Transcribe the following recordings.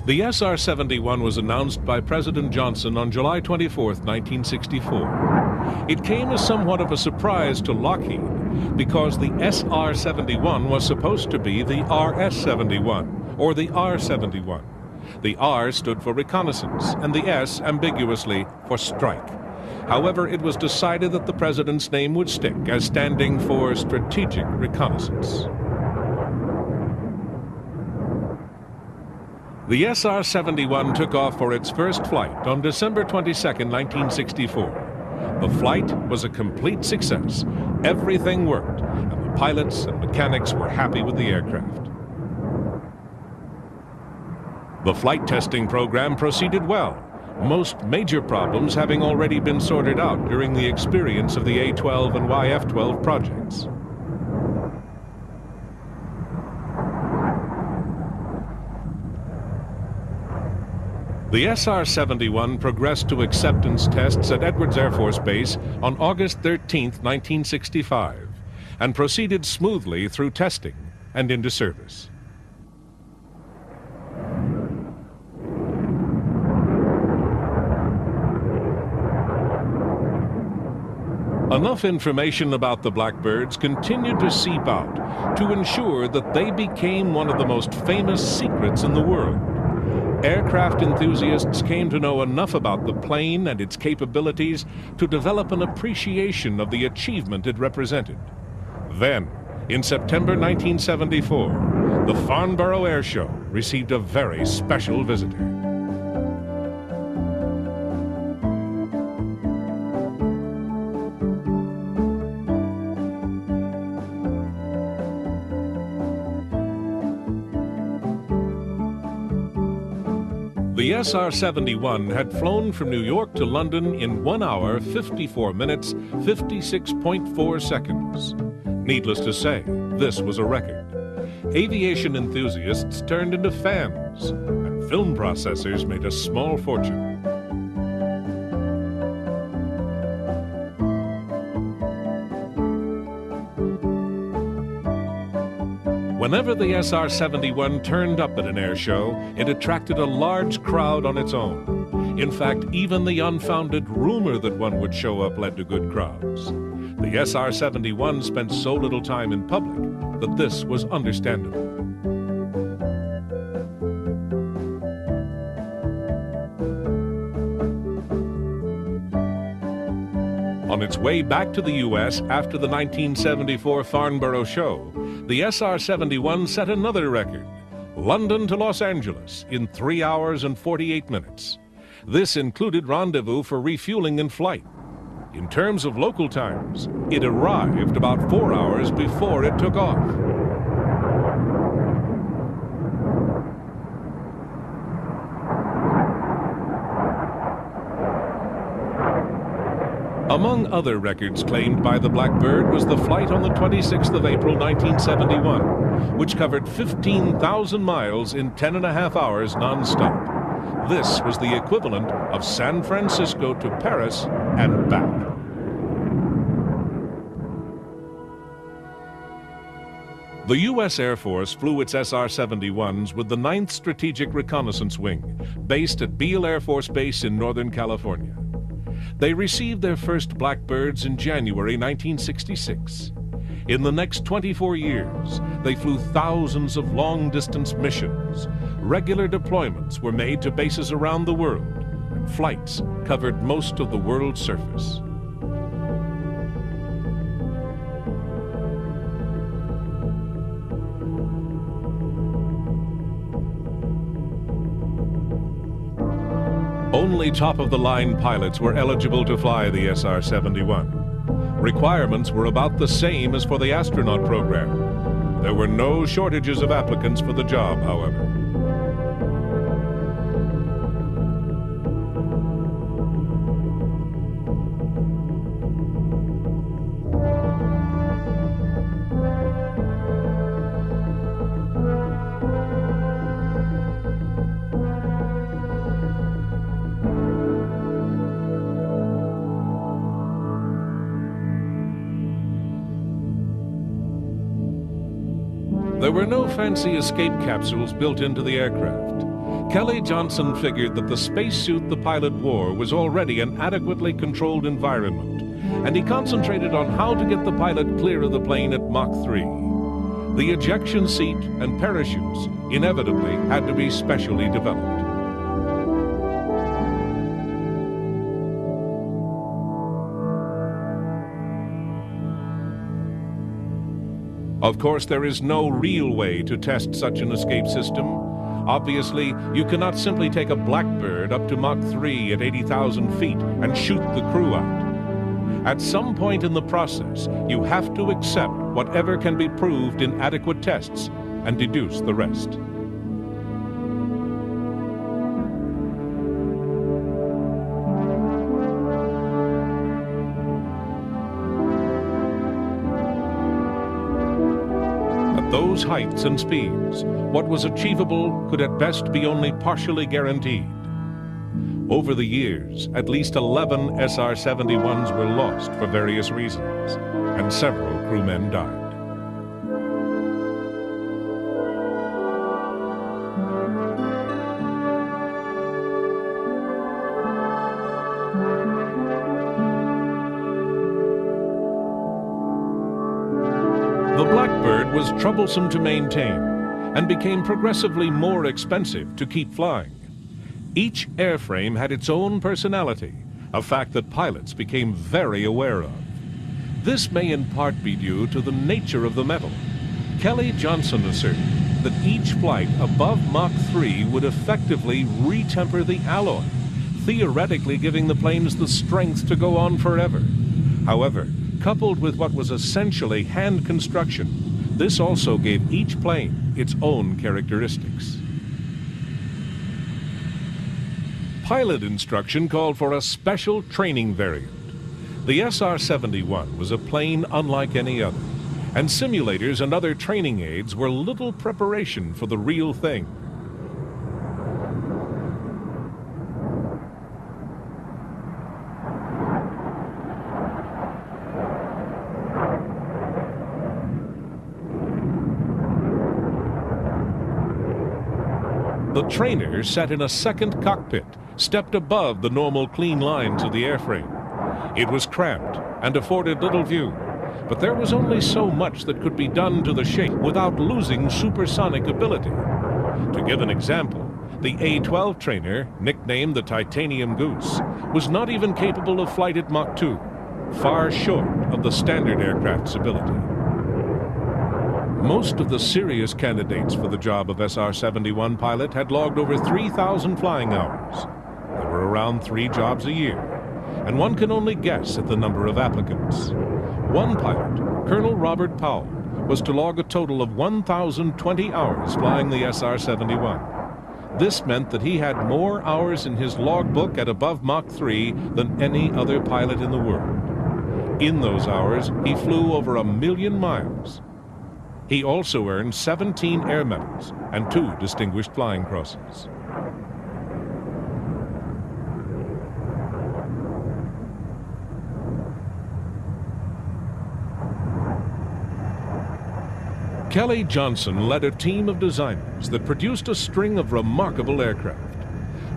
The SR-71 was announced by President Johnson on July 24, 1964. It came as somewhat of a surprise to Lockheed because the SR-71 was supposed to be the RS-71 or the R-71. The R stood for reconnaissance and the S ambiguously for strike. However, it was decided that the president's name would stick as standing for strategic reconnaissance. The SR-71 took off for its first flight on December 22, 1964. The flight was a complete success. Everything worked, and the pilots and mechanics were happy with the aircraft. The flight testing program proceeded well, most major problems having already been sorted out during the experience of the A-12 and YF-12 projects. The SR-71 progressed to acceptance tests at Edwards Air Force Base on August 13, 1965, and proceeded smoothly through testing and into service. Enough information about the Blackbirds continued to seep out to ensure that they became one of the most famous secrets in the world. Aircraft enthusiasts came to know enough about the plane and its capabilities to develop an appreciation of the achievement it represented. Then, in September 1974, the Farnborough Air Show received a very special visitor. The SR-71 had flown from New York to London in 1 hour, 54 minutes, 56.4 seconds. Needless to say, this was a record. Aviation enthusiasts turned into fans, and film processors made a small fortune. Whenever the SR-71 turned up at an air show, it attracted a large crowd on its own. In fact, even the unfounded rumor that one would show up led to good crowds. The SR-71 spent so little time in public that this was understandable. On its way back to the U.S. after the 1974 Farnborough show, the SR-71 set another record, London to Los Angeles in 3 hours and 48 minutes. This included rendezvous for refueling in flight. In terms of local times, it arrived about 4 hours before it took off. Among other records claimed by the Blackbird was the flight on the 26th of April 1971, which covered 15,000 miles in 10.5 hours non-stop. This was the equivalent of San Francisco to Paris and back. The U.S. Air Force flew its SR-71s with the 9th Strategic Reconnaissance Wing, based at Beale Air Force Base in Northern California. They received their first Blackbirds in January 1966. In the next 24 years, they flew thousands of long-distance missions. Regular deployments were made to bases around the world, and flights covered most of the world's surface. Only top-of-the-line pilots were eligible to fly the SR-71. Requirements were about the same as for the astronaut program. There were no shortages of applicants for the job, however. There were no fancy escape capsules built into the aircraft. Kelly Johnson figured that the spacesuit the pilot wore was already an adequately controlled environment, and he concentrated on how to get the pilot clear of the plane at Mach 3. The ejection seat and parachutes inevitably had to be specially developed. Of course, there is no real way to test such an escape system. Obviously, you cannot simply take a Blackbird up to Mach 3 at 80,000 feet and shoot the crew out. At some point in the process, you have to accept whatever can be proved in adequate tests and deduce the rest. At those heights and speeds, what was achievable could at best be only partially guaranteed. Over the years, at least 11 SR-71s were lost for various reasons, and several crewmen died. The Blackbird was troublesome to maintain and became progressively more expensive to keep flying. Each airframe had its own personality, a fact that pilots became very aware of. This may in part be due to the nature of the metal. Kelly Johnson asserted that each flight above Mach 3 would effectively retemper the alloy, theoretically giving the planes the strength to go on forever. However, coupled with what was essentially hand construction, this also gave each plane its own characteristics. Pilot instruction called for a special training variant. The SR-71 was a plane unlike any other, and simulators and other training aids were little preparation for the real thing. The trainer sat in a second cockpit, stepped above the normal clean lines of the airframe. It was cramped and afforded little view, but there was only so much that could be done to the shape without losing supersonic ability. To give an example, the A-12 trainer, nicknamed the Titanium Goose, was not even capable of flight at Mach 2, far short of the standard aircraft's ability. Most of the serious candidates for the job of SR-71 pilot had logged over 3,000 flying hours. There were around 3 jobs a year, and one can only guess at the number of applicants. One pilot, Colonel Robert Powell, was to log a total of 1,020 hours flying the SR-71. This meant that he had more hours in his logbook at above Mach 3 than any other pilot in the world. In those hours, he flew over 1 million miles. He also earned 17 air medals and 2 distinguished flying crosses. Kelly Johnson led a team of designers that produced a string of remarkable aircraft.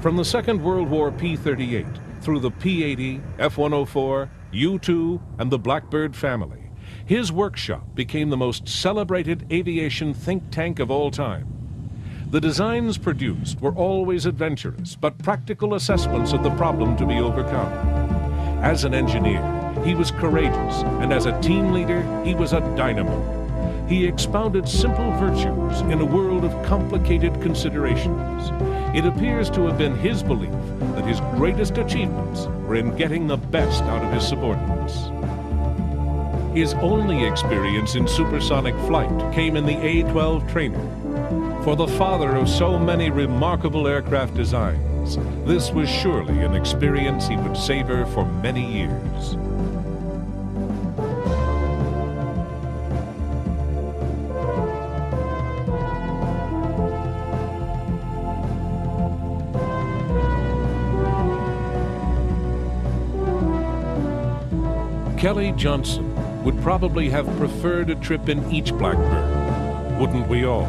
From the Second World War P-38 through the P-80, F-104, U-2, and the Blackbird family, his workshop became the most celebrated aviation think tank of all time. The designs produced were always adventurous, but practical assessments of the problem to be overcome. As an engineer, he was courageous, and as a team leader, he was a dynamo. He expounded simple virtues in a world of complicated considerations. It appears to have been his belief that his greatest achievements were in getting the best out of his subordinates. His only experience in supersonic flight came in the A-12 trainer. For the father of so many remarkable aircraft designs, this was surely an experience he would savor for many years. Kelly Johnson would probably have preferred a trip in each Blackbird, wouldn't we all?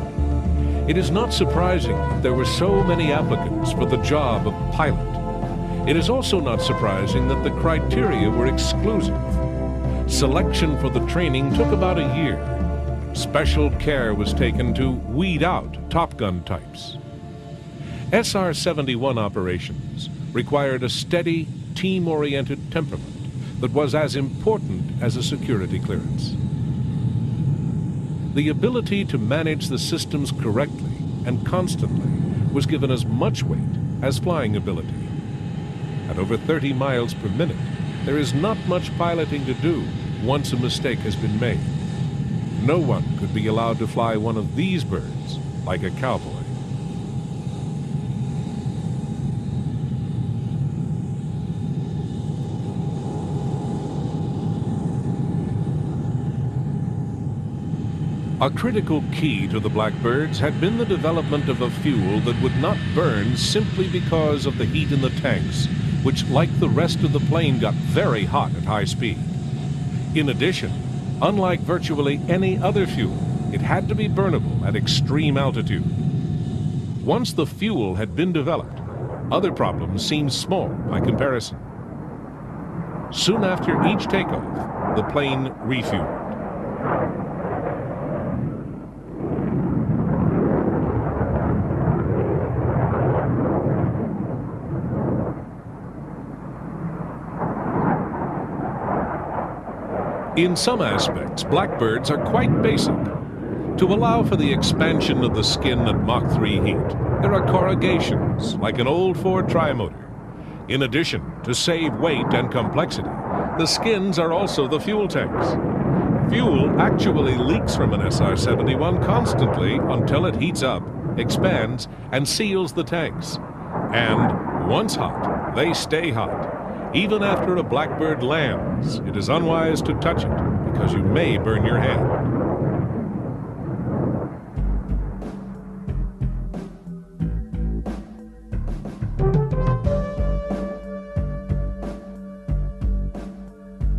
It is not surprising that there were so many applicants for the job of pilot. It is also not surprising that the criteria were exclusive. Selection for the training took about a year. Special care was taken to weed out Top Gun types. SR-71 operations required a steady, team-oriented temperament that was as important as a security clearance. The ability to manage the systems correctly and constantly was given as much weight as flying ability. At over 30 miles per minute, there is not much piloting to do once a mistake has been made. No one could be allowed to fly one of these birds like a cowboy. A critical key to the Blackbirds had been the development of a fuel that would not burn simply because of the heat in the tanks, which, like the rest of the plane, got very hot at high speed. In addition, unlike virtually any other fuel, it had to be burnable at extreme altitude. Once the fuel had been developed, other problems seemed small by comparison. Soon after each takeoff, the plane refueled. In some aspects, Blackbirds are quite basic. To allow for the expansion of the skin at Mach 3 heat, there are corrugations, like an old Ford trimotor. In addition, to save weight and complexity, the skins are also the fuel tanks. Fuel actually leaks from an SR-71 constantly until it heats up, expands, and seals the tanks. And once hot, they stay hot. Even after a Blackbird lands, it is unwise to touch it because you may burn your hand.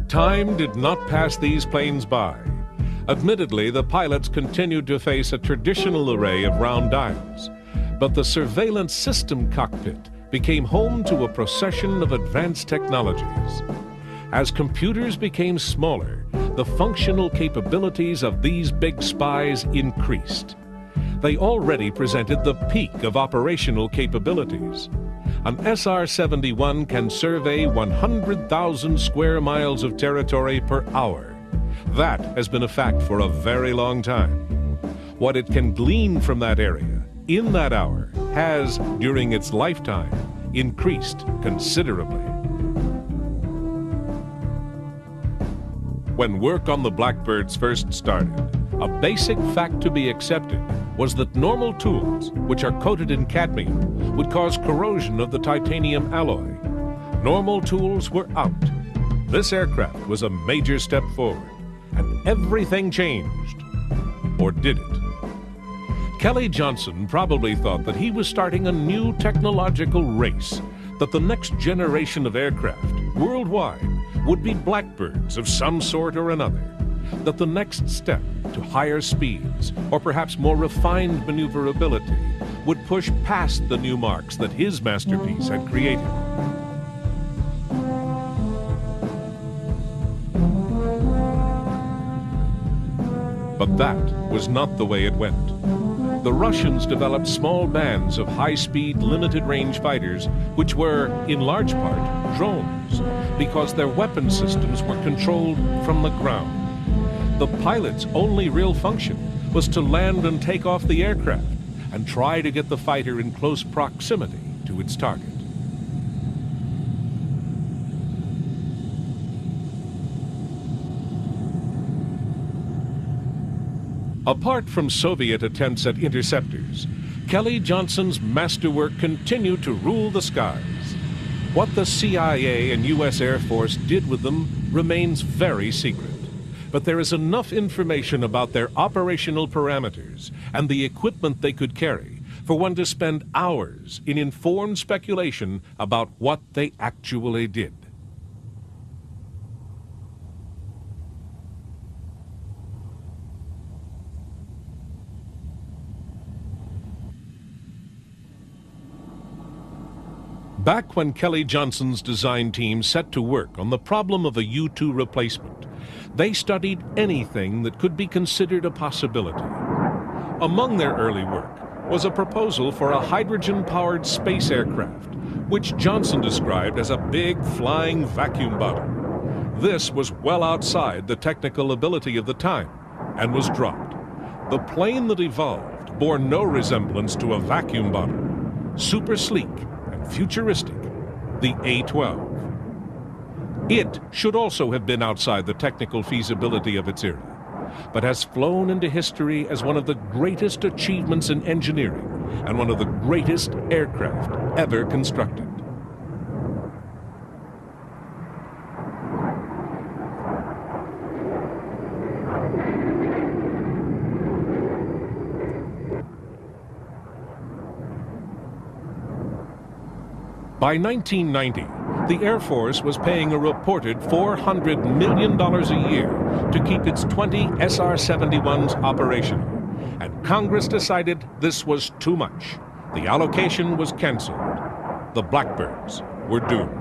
Time did not pass these planes by. Admittedly, the pilots continued to face a traditional array of round dials, but the surveillance system cockpit became home to a procession of advanced technologies. As computers became smaller, the functional capabilities of these big spies increased. They already presented the peak of operational capabilities. An SR-71 can survey 100,000 square miles of territory per hour. That has been a fact for a very long time. What it can glean from that area in that hour has, during its lifetime, increased considerably. When work on the Blackbirds first started, a basic fact to be accepted was that normal tools, which are coated in cadmium, would cause corrosion of the titanium alloy. Normal tools were out. This aircraft was a major step forward, and everything changed. Or did it? Kelly Johnson probably thought that he was starting a new technological race, that the next generation of aircraft, worldwide, would be Blackbirds of some sort or another, that the next step to higher speeds, or perhaps more refined maneuverability, would push past the new marks that his masterpiece had created. But that was not the way it went. The Russians developed small bands of high-speed, limited-range fighters, which were, in large part, drones, because their weapon systems were controlled from the ground. The pilot's only real function was to land and take off the aircraft and try to get the fighter in close proximity to its target. Apart from Soviet attempts at interceptors, Kelly Johnson's masterwork continued to rule the skies. What the CIA and U.S. Air Force did with them remains very secret, but there is enough information about their operational parameters and the equipment they could carry for one to spend hours in informed speculation about what they actually did. Back when Kelly Johnson's design team set to work on the problem of a U-2 replacement, they studied anything that could be considered a possibility. Among their early work was a proposal for a hydrogen-powered space aircraft, which Johnson described as a big flying vacuum bottle. This was well outside the technical ability of the time and was dropped. The plane that evolved bore no resemblance to a vacuum bottle. Super sleek and futuristic, the A-12. It should also have been outside the technical feasibility of its era, but has flown into history as one of the greatest achievements in engineering and one of the greatest aircraft ever constructed. By 1990, the Air Force was paying a reported $400 million a year to keep its 20 SR-71s operational, and Congress decided this was too much. The allocation was canceled. The Blackbirds were doomed.